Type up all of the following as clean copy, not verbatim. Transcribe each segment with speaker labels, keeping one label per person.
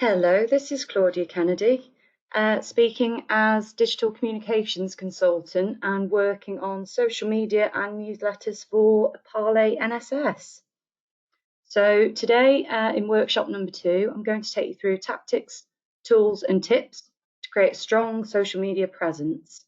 Speaker 1: Hello, this is Claudia Kennedy, speaking as Digital Communications Consultant and working on social media and newsletters for EPALE NSS. So today in workshop number 2, I'm going to take you through tactics, tools and tips to create a strong social media presence.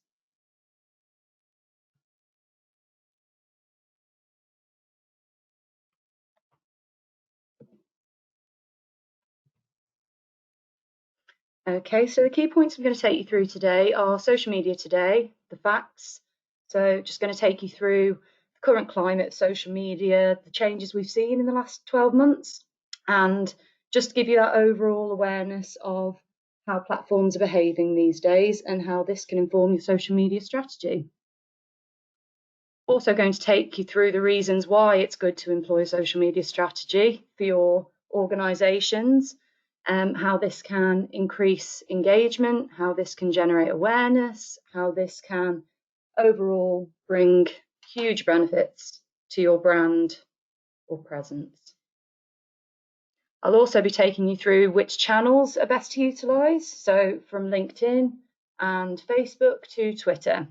Speaker 1: Okay, so the key points I'm going to take you through today are social media today, the facts. So just going to take you through the current climate of social media, the changes we've seen in the last 12 months, and just to give you that overall awareness of how platforms are behaving these days and how this can inform your social media strategy. Also going to take you through the reasons why it's good to employ a social media strategy for your organisations, how this can increase engagement, how this can generate awareness, how this can overall bring huge benefits to your brand or presence. I'll also be taking you through which channels are best to utilise, so from LinkedIn and Facebook to Twitter.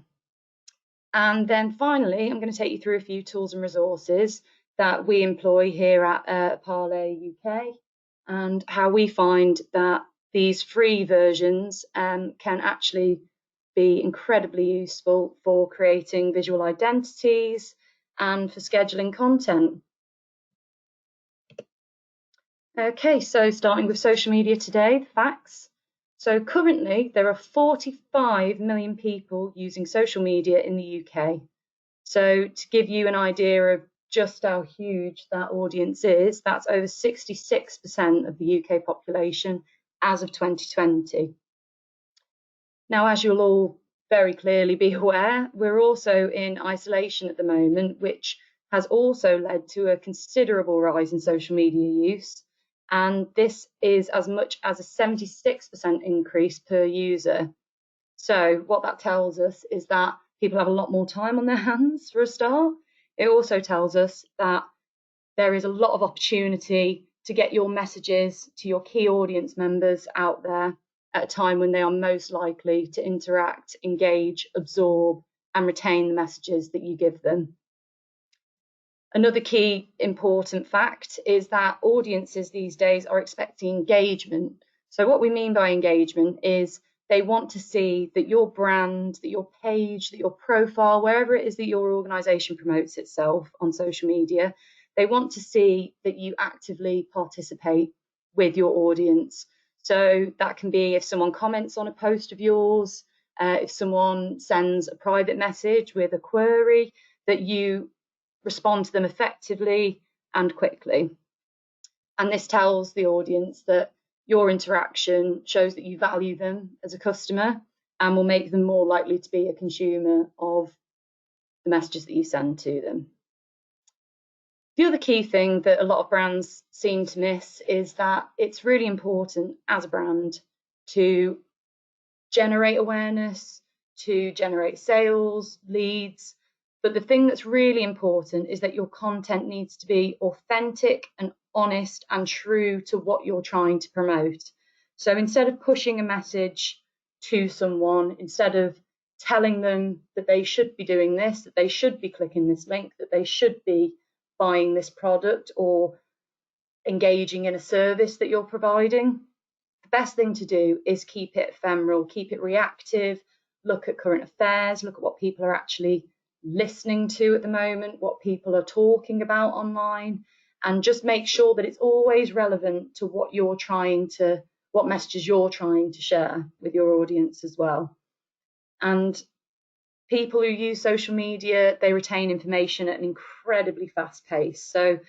Speaker 1: And then finally, I'm going to take you through a few tools and resources that we employ here at EPALE UK and how we find that these free versions can actually be incredibly useful for creating visual identities and for scheduling content. Okay, so starting with social media today, the facts. So currently there are 45 million people using social media in the UK. So to give you an idea of just how huge that audience is, that's over 66% of the UK population as of 2020. Now, as you'll all very clearly be aware, we're also in isolation at the moment, which has also led to a considerable rise in social media use. And this is as much as a 76% increase per user. So what that tells us is that people have a lot more time on their hands for a start. It also tells us that there is a lot of opportunity to get your messages to your key audience members out there at a time when they are most likely to interact, engage, absorb, and retain the messages that you give them. Another key important fact is that audiences these days are expecting engagement. So what we mean by engagement is they want to see that your brand, that your page, that your profile, wherever it is that your organisation promotes itself on social media, they want to see that you actively participate with your audience. So that can be if someone comments on a post of yours, if someone sends a private message with a query, that you respond to them effectively and quickly. And this tells the audience that your interaction shows that you value them as a customer and will make them more likely to be a consumer of the messages that you send to them. The other key thing that a lot of brands seem to miss is that it's really important as a brand to generate awareness, to generate sales, leads. But the thing that's really important is that your content needs to be authentic and honest and true to what you're trying to promote. So instead of pushing a message to someone, instead of telling them that they should be doing this, that they should be clicking this link, that they should be buying this product or engaging in a service that you're providing, the best thing to do is keep it ephemeral, keep it reactive, look at current affairs, look at what people are actually listening to at the moment, what people are talking about online, and just make sure that it's always relevant to what messages you're trying to share with your audience as well. And people who use social media, they retain information at an incredibly fast pace. So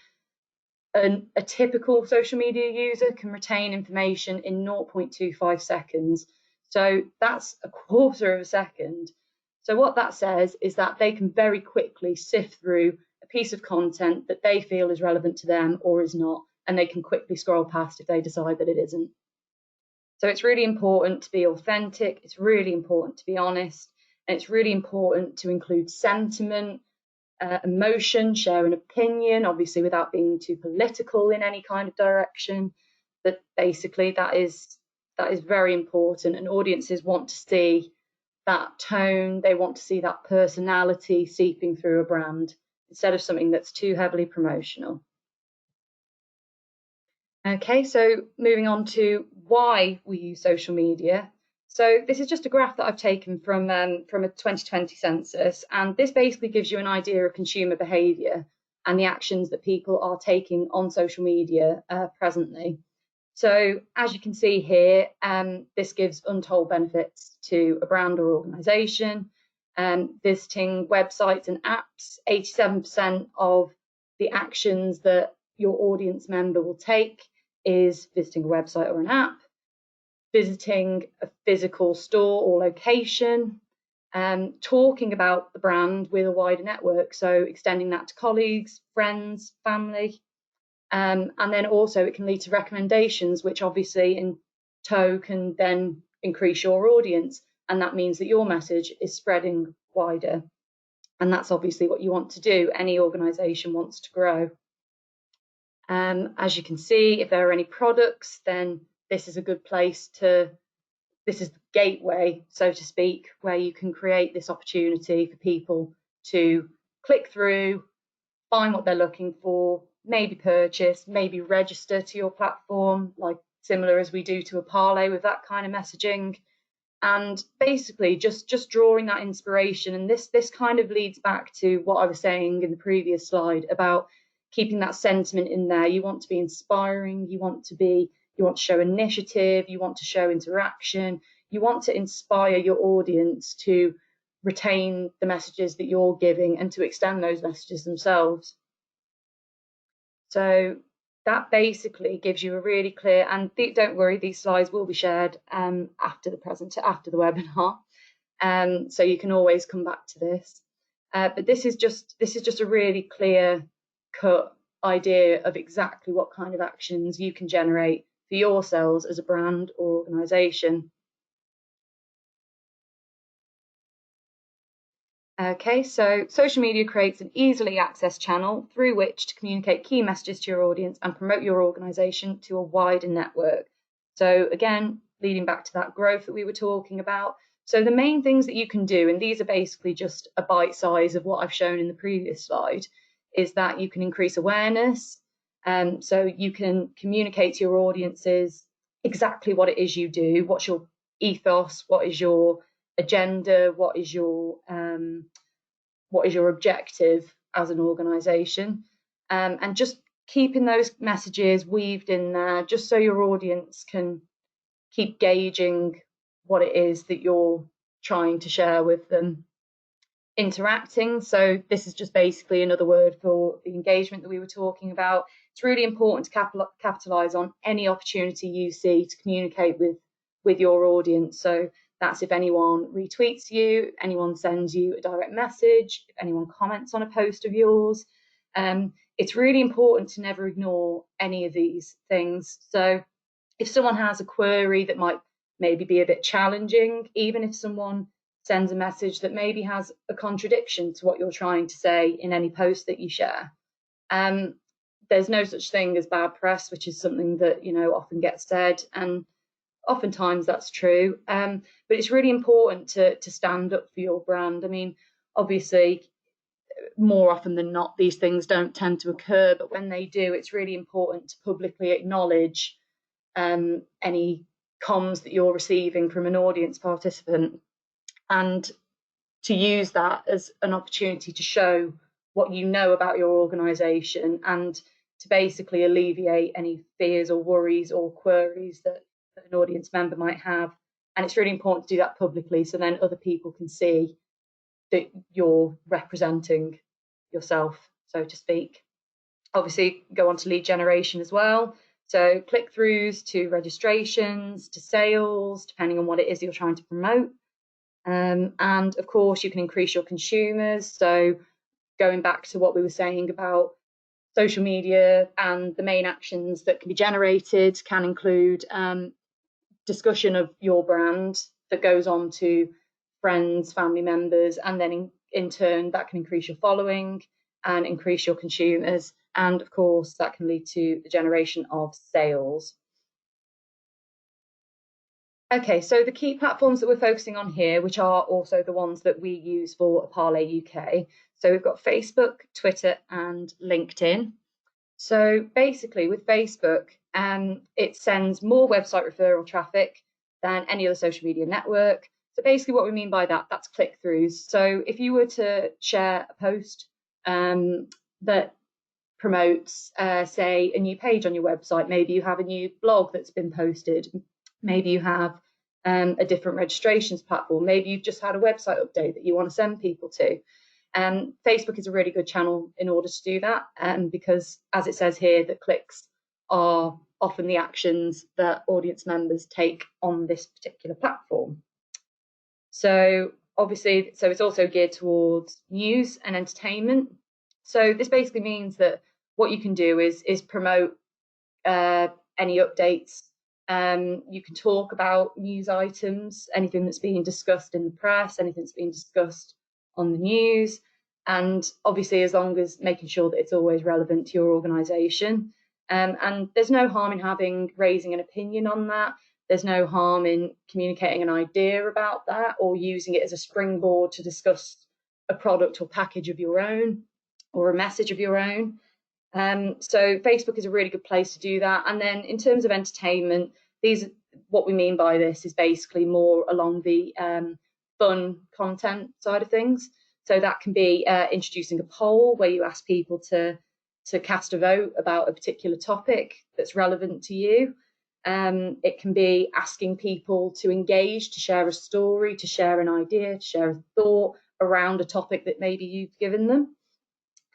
Speaker 1: a typical social media user can retain information in 0.25 seconds. So that's a quarter of a second. So what that says is that they can very quickly sift through a piece of content that they feel is relevant to them or is not, and they can quickly scroll past if they decide that it isn't. So it's really important to be authentic, it's really important to be honest, and it's really important to include sentiment, emotion, share an opinion, obviously without being too political in any kind of direction, But basically that is very important, and audiences want to see that tone, they want to see that personality seeping through a brand instead of something that's too heavily promotional. Okay, so moving on to why we use social media. So this is just a graph that I've taken from a 2020 census, and this basically gives you an idea of consumer behaviour and the actions that people are taking on social media presently. So as you can see here, this gives untold benefits to a brand or organisation. Visiting websites and apps, 87% of the actions that your audience member will take is visiting a website or an app, visiting a physical store or location, talking about the brand with a wider network, so extending that to colleagues, friends, family. And then also it can lead to recommendations, which obviously in tow can then increase your audience. And that means that your message is spreading wider. And that's obviously what you want to do. Any organisation wants to grow. As you can see, if there are any products, then this is a good place this is the gateway, so to speak, where you can create this opportunity for people to click through, find what they're looking for, maybe purchase, maybe register to your platform, like similar as we do to EPALE with that kind of messaging. And basically just drawing that inspiration. And this kind of leads back to what I was saying in the previous slide about keeping that sentiment in there. You want to be inspiring, you want to show initiative, you want to show interaction, you want to inspire your audience to retain the messages that you're giving and to extend those messages themselves. So that basically gives you a really clear, and don't worry, these slides will be shared after the webinar, so you can always come back to this. But this is just a really clear cut idea of exactly what kind of actions you can generate for yourselves as a brand or organisation. Okay, so social media creates an easily accessed channel through which to communicate key messages to your audience and promote your organisation to a wider network. So again, leading back to that growth that we were talking about. So the main things that you can do, and these are basically just a bite size of what I've shown in the previous slide, is that you can increase awareness. So you can communicate to your audiences exactly what it is you do, what's your ethos, what is your agenda, what is your objective as an organisation, and just keeping those messages weaved in there, just so your audience can keep gauging what it is that you're trying to share with them. Interacting, so this is just basically another word for the engagement that we were talking about. It's really important to capitalise on any opportunity you see to communicate with your audience. So that's if anyone retweets you, anyone sends you a direct message, if anyone comments on a post of yours. It's really important to never ignore any of these things. So if someone has a query that might maybe be a bit challenging, even if someone sends a message that maybe has a contradiction to what you're trying to say in any post that you share, there's no such thing as bad press, which is something that often gets said, and oftentimes that's true, but it's really important to stand up for your brand. I mean, obviously more often than not these things don't tend to occur, but when they do, it's really important to publicly acknowledge any comms that you're receiving from an audience participant, and to use that as an opportunity to show what you know about your organisation and to basically alleviate any fears or worries or queries that an audience member might have. And it's really important to do that publicly, so then other people can see that you're representing yourself, so to speak. Obviously, go on to lead generation as well. So click-throughs to registrations to sales, depending on what it is you're trying to promote. And of course, you can increase your consumers. So going back to what we were saying about social media, and the main actions that can be generated can include discussion of your brand that goes on to friends, family members, and then in turn that can increase your following and increase your consumers. And of course, that can lead to the generation of sales. Okay, so the key platforms that we're focusing on here, which are also the ones that we use for EPALE UK. So we've got Facebook, Twitter, and LinkedIn. So basically with Facebook, it sends more website referral traffic than any other social media network. So basically what we mean by that, that's click-throughs. So if you were to share a post that promotes, say, a new page on your website, maybe you have a new blog that's been posted, maybe you have a different registrations platform, maybe you've just had a website update that you want to send people to. Facebook is a really good channel in order to do that, because as it says here, the clicks are often the actions that audience members take on this particular platform. So obviously, so it's also geared towards news and entertainment. So this basically means that what you can do is promote any updates. You can talk about news items, anything that's being discussed in the press, anything that's being discussed on the news, and obviously as long as making sure that it's always relevant to your organisation. And there's no harm in raising an opinion on that. There's no harm in communicating an idea about that or using it as a springboard to discuss a product or package of your own or a message of your own. So Facebook is a really good place to do that. And then in terms of entertainment, what we mean by this is basically more along the fun content side of things. So that can be introducing a poll where you ask people to cast a vote about a particular topic that's relevant to you. It can be asking people to engage, to share a story, to share an idea, to share a thought around a topic that maybe you've given them.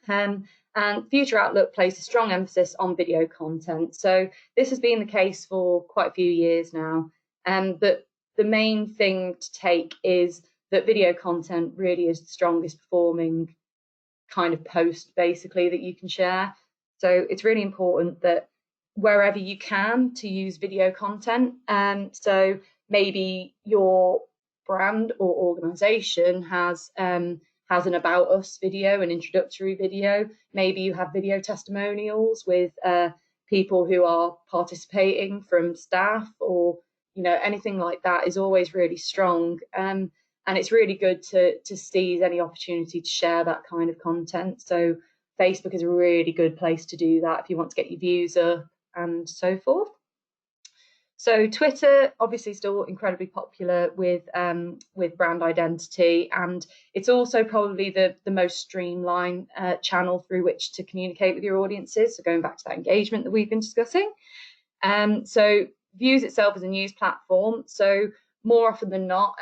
Speaker 1: And Future Outlook places a strong emphasis on video content. So this has been the case for quite a few years now. But the main thing to take is that video content really is the strongest performing kind of post, basically, that you can share. So it's really important that wherever you can to use video content. So maybe your brand or organization has an about us video, an introductory video. Maybe you have video testimonials with people who are participating from staff, or anything like that is always really strong. And it's really good to seize any opportunity to share that kind of content. So Facebook is a really good place to do that if you want to get your views up and so forth. So Twitter, obviously, still incredibly popular with brand identity, and it's also probably the most streamlined channel through which to communicate with your audiences. So going back to that engagement that we've been discussing, so views itself as a news platform. So more often than not,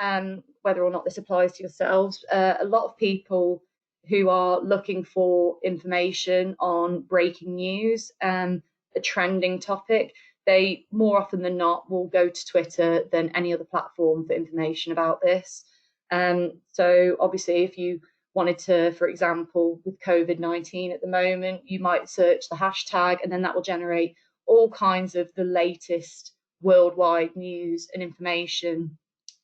Speaker 1: whether or not this applies to yourselves, a lot of people who are looking for information on breaking news, a trending topic, they more often than not will go to Twitter than any other platform for information about this. So obviously, if you wanted to, for example, with COVID-19 at the moment, you might search the hashtag, and then that will generate all kinds of the latest worldwide news and information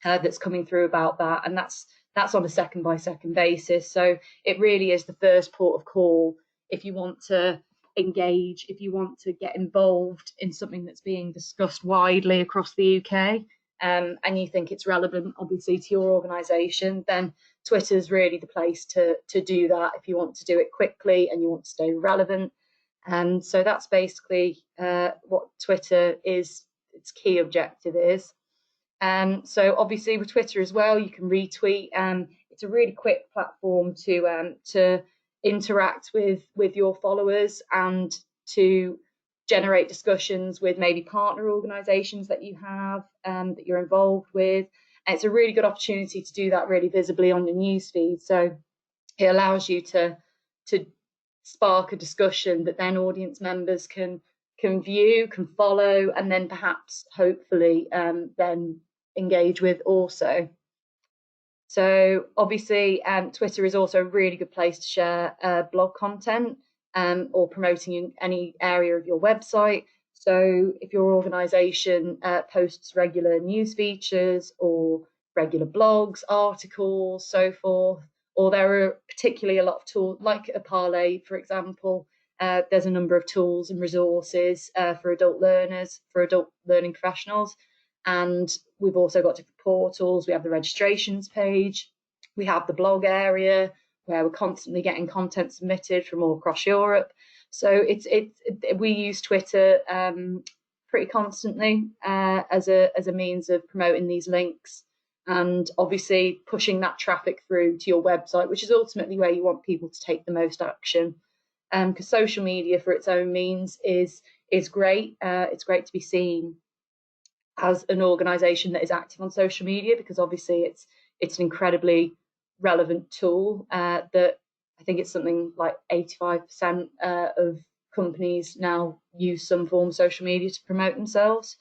Speaker 1: that's coming through about that. And that's on a second by second basis. So it really is the first port of call if you want to engage, if you want to get involved in something that's being discussed widely across the UK, and you think it's relevant, obviously, to your organisation, then Twitter is really the place to do that if you want to do it quickly and you want to stay relevant. And so that's basically what Twitter is, its key objective is. So obviously with Twitter as well, you can retweet. It's a really quick platform to interact with your followers and to generate discussions with maybe partner organisations that you have, that you're involved with. And it's a really good opportunity to do that really visibly on your newsfeed. So it allows you to spark a discussion that then audience members can view, can follow, and then perhaps hopefully then engage with also. So obviously Twitter is also a really good place to share blog content or promoting in any area of your website. So if your organisation posts regular news features or regular blogs, articles, so forth, or there are particularly a lot of tools like EPALE, for example, there's a number of tools and resources for adult learners, for adult learning professionals. And We've also got different portals. We have the registrations page. We have the blog area where we're constantly getting content submitted from all across Europe. So we use Twitter pretty constantly as a means of promoting these links, and obviously pushing that traffic through to your website, which is ultimately where you want people to take the most action. Because social media for its own means is great. It's great to be seen as an organisation that is active on social media, because obviously it's an incredibly relevant tool that I think it's something like 85% of companies now use some form of social media to promote themselves.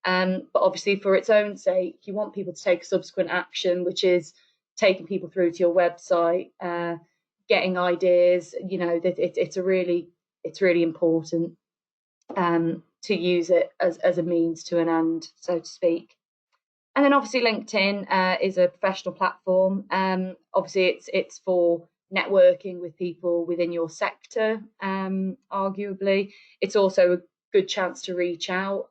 Speaker 1: But obviously, for its own sake, you want people to take subsequent action, which is taking people through to your website, getting ideas. You know, that it's really important to use it as a means to an end, so to speak. And then obviously LinkedIn is a professional platform. Obviously it's for networking with people within your sector, arguably. It's also a good chance to reach out.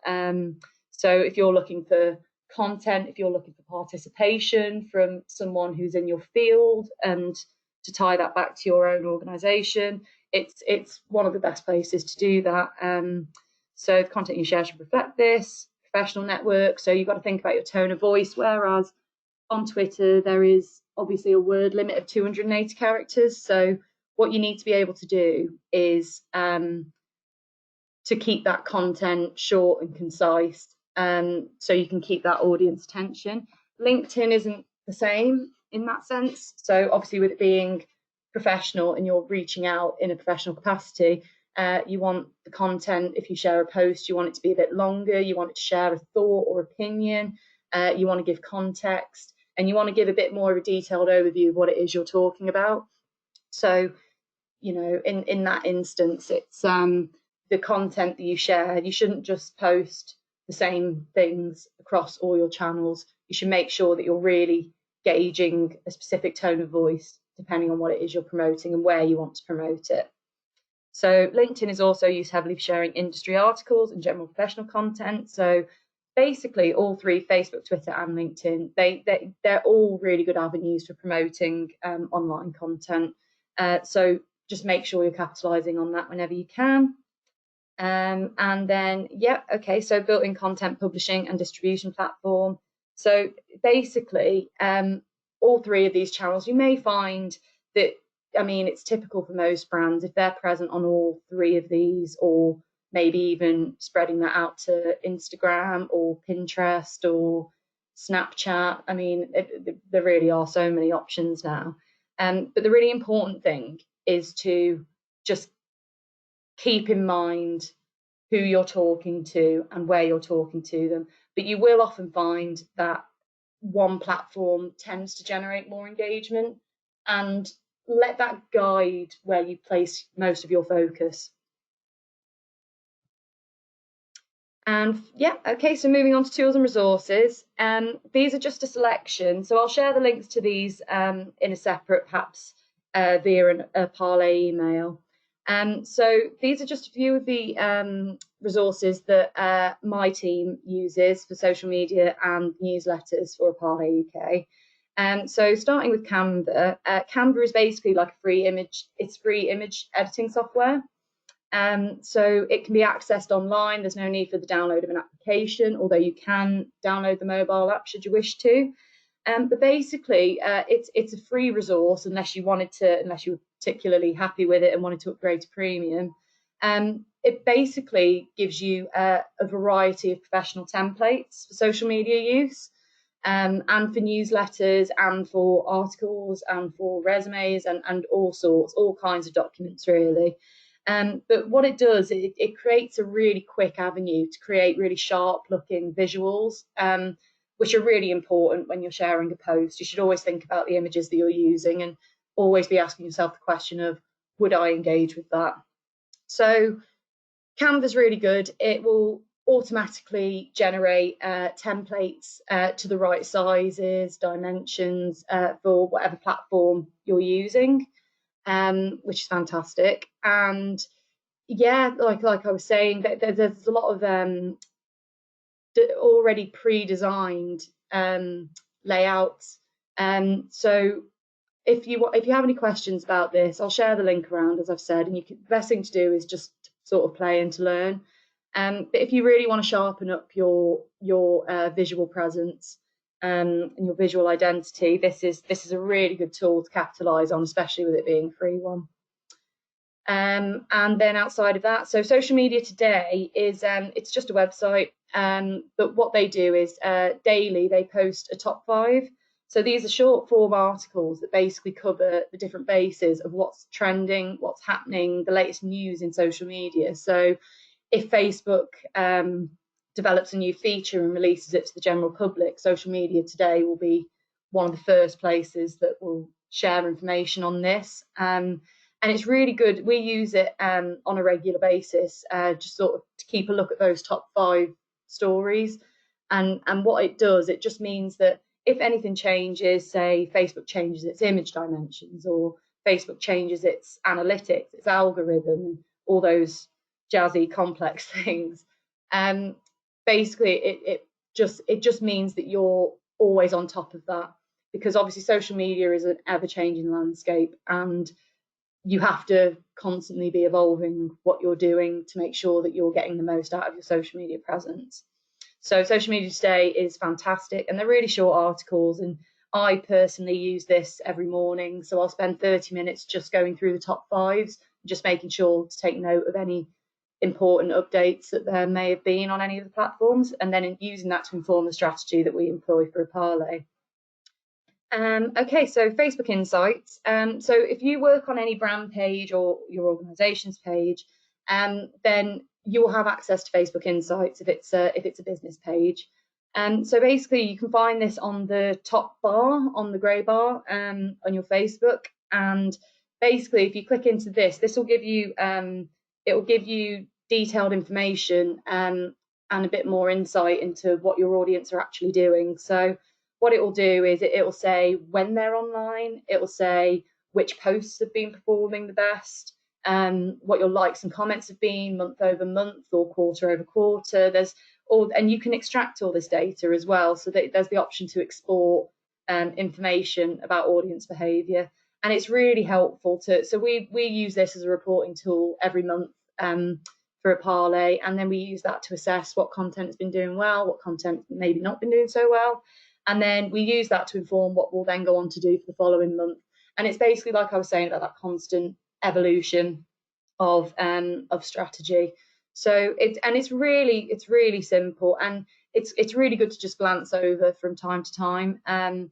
Speaker 1: So if you're looking for content, if you're looking for participation from someone who's in your field, and to tie that back to your own organisation, it's one of the best places to do that. So the content you share should reflect this. Professional network, so you've got to think about your tone of voice, whereas on Twitter there is obviously a word limit of 280 characters. So what you need to be able to do is to keep that content short and concise, so you can keep that audience attention. LinkedIn isn't the same in that sense. So obviously, with it being professional and you're reaching out in a professional capacity, you want the content, if you share a post, you want it to be a bit longer, you want it to share a thought or opinion, you want to give context, and you want to give a bit more of a detailed overview of what it is you're talking about. So, you know, in that instance, it's the content that you share. You shouldn't just post the same things across all your channels. You should make sure that you're really gauging a specific tone of voice depending on what it is you're promoting and where you want to promote it. So LinkedIn is also used heavily for sharing industry articles and general professional content. So basically all three, Facebook, Twitter and LinkedIn, they're all really good avenues for promoting online content. So just make sure you're capitalizing on that whenever you can. And then, so built-in content publishing and distribution platform. So basically, all three of these channels, you may find that, I mean, it's typical for most brands, if they're present on all three of these, or maybe even spreading that out to Instagram or Pinterest or Snapchat. I mean, there really are so many options now. But the really important thing is to just keep in mind who you're talking to and where you're talking to them. But you will often find that one platform tends to generate more engagement, and let that guide where you place most of your focus. And so moving on to tools and resources. These are just a selection. So I'll share the links to these in a separate, perhaps via a Parlay email. So these are just a few of the resources that my team uses for social media and newsletters for EPALE UK. So starting with Canva. Canva is basically like a free image editing software. So it can be accessed online. There's no need for the download of an application, although you can download the mobile app should you wish to. But basically, it's a free resource unless you were particularly happy with it and wanted to upgrade to premium. It basically gives you a variety of professional templates for social media use, and for newsletters and for articles and for resumes and all kinds of documents really. But what it does, it creates a really quick avenue to create really sharp looking visuals, which are really important when you're sharing a post. You should always think about the images that you're using and always be asking yourself the question of, would I engage with that? So Canva's really good. It will automatically generate templates to the right sizes, dimensions for whatever platform you're using, which is fantastic. And like I was saying, there's a lot of already pre-designed layouts. So if you have any questions about this, I'll share the link around, as I've said, and the best thing to do is just sort of play and to learn. But if you really want to sharpen up your visual presence and your visual identity, this is a really good tool to capitalize on, especially with it being a free one. And then outside of that, so Social Media Today is it's just a website, but what they do is daily they post a top 5. So these are short form articles that basically cover the different bases of what's trending, what's happening, the latest news in social media. So if Facebook develops a new feature and releases it to the general public, Social Media Today will be one of the first places that will share information on this. And it's really good. We use it on a regular basis, just sort of to keep a look at those top 5 stories. And what it does, it just means that if anything changes, say Facebook changes its image dimensions, or Facebook changes its analytics, its algorithm, all those jazzy complex things, basically it just means that you're always on top of that, because obviously social media is an ever-changing landscape, and you have to constantly be evolving what you're doing to make sure that you're getting the most out of your social media presence. So Social Media Today is fantastic, and they're really short articles, and I personally use this every morning. So I'll spend 30 minutes just going through the top 5s, just making sure to take note of any important updates that there may have been on any of the platforms, and then using that to inform the strategy that we employ for EPALE. Okay, so Facebook Insights. So if you work on any brand page or your organisation's page, then you will have access to Facebook Insights if it's a business page. So basically, you can find this on the top bar, on the grey bar, on your Facebook. And basically, if you click into this, this will give you it will give you detailed information and a bit more insight into what your audience are actually doing. So what it will do is it will say when they're online, it will say which posts have been performing the best, what your likes and comments have been month over month or quarter over quarter. And you can extract all this data as well, so that there's the option to export information about audience behaviour. And it's really helpful so we use this as a reporting tool every month for EPALE, and then we use that to assess what content has been doing well, what content maybe not been doing so well. And then we use that to inform what we'll then go on to do for the following month. And it's basically, like I was saying, about that constant evolution of strategy. So it's really simple, and it's really good to just glance over from time to time. And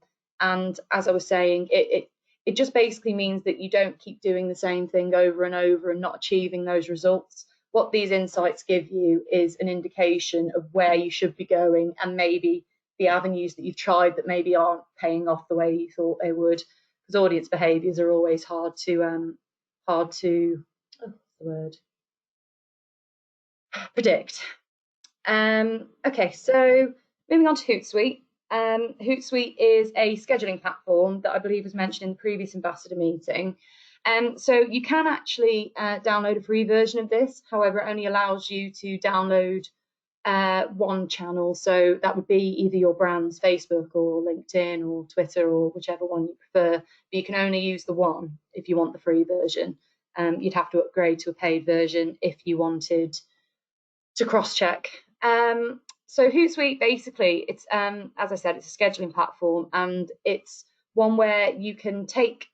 Speaker 1: as I was saying, it just basically means that you don't keep doing the same thing over and over and not achieving those results. What these insights give you is an indication of where you should be going, and maybe the avenues that you've tried that maybe aren't paying off the way you thought they would, because audience behaviours are always hard to predict. Okay, so moving on to Hootsuite. Hootsuite is a scheduling platform that I believe was mentioned in the previous ambassador meeting. So you can actually download a free version of this. However, it only allows you to download one channel. So that would be either your brand's Facebook or LinkedIn or Twitter or whichever one you prefer. But you can only use the one if you want the free version. You'd have to upgrade to a paid version if you wanted to cross-check. So Hootsuite, basically, it's as I said, it's a scheduling platform, and it's one where you can take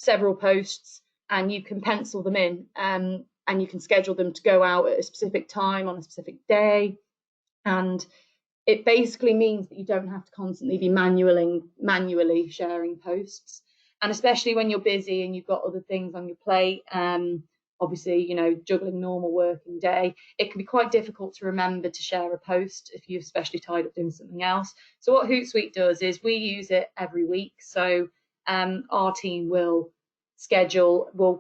Speaker 1: several posts and you can pencil them in, and you can schedule them to go out at a specific time on a specific day. And it basically means that you don't have to constantly be manually sharing posts. And especially when you're busy and you've got other things on your plate, obviously, juggling normal working day, it can be quite difficult to remember to share a post if you're especially tied up doing something else. So what Hootsuite does is we use it every week. So our team will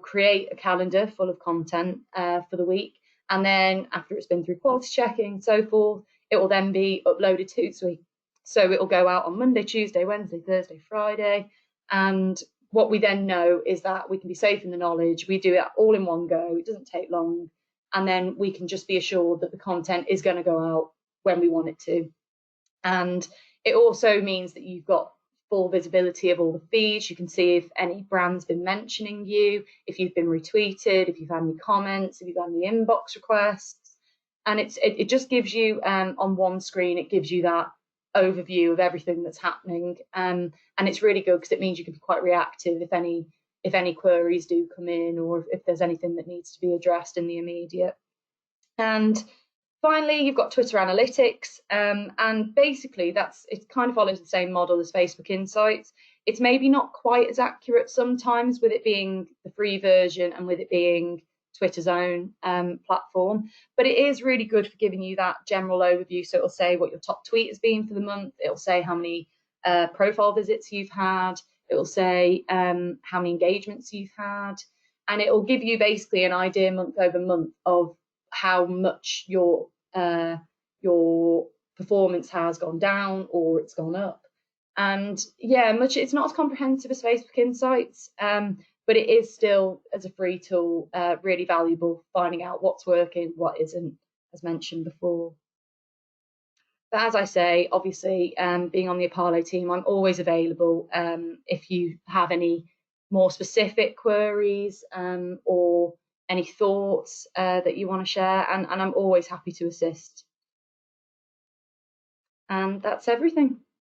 Speaker 1: create a calendar full of content for the week. And then after it's been through quality checking and so forth, it will then be uploaded to Hootsuite. So it will go out on Monday, Tuesday, Wednesday, Thursday, Friday. And what we then know is that we can be safe in the knowledge. We do it all in one go. It doesn't take long. And then we can just be assured that the content is going to go out when we want it to. And It also means that you've got full visibility of all the feeds. You can see if any brand's been mentioning you, if you've been retweeted, if you've had any comments, if you've had any inbox requests. And it just gives you, on one screen, it gives you that overview of everything that's happening. And it's really good because it means you can be quite reactive if any queries do come in, or if there's anything that needs to be addressed in the immediate. And finally, you've got Twitter Analytics, and basically it kind of follows the same model as Facebook Insights. It's maybe not quite as accurate sometimes, with it being the free version and with it being Twitter's own platform, but it is really good for giving you that general overview. So it'll say what your top tweet has been for the month. It'll say how many profile visits you've had. It'll say how many engagements you've had, and it will give you basically an idea month over month of how much your performance has gone down or it's gone up. And yeah, it's not as comprehensive as Facebook Insights, but it is still, as a free tool, really valuable for finding out what's working, what isn't, as mentioned before. But as I say, obviously, being on the EPALE team, I'm always available if you have any more specific queries or any thoughts that you want to share, and I'm always happy to assist. And that's everything.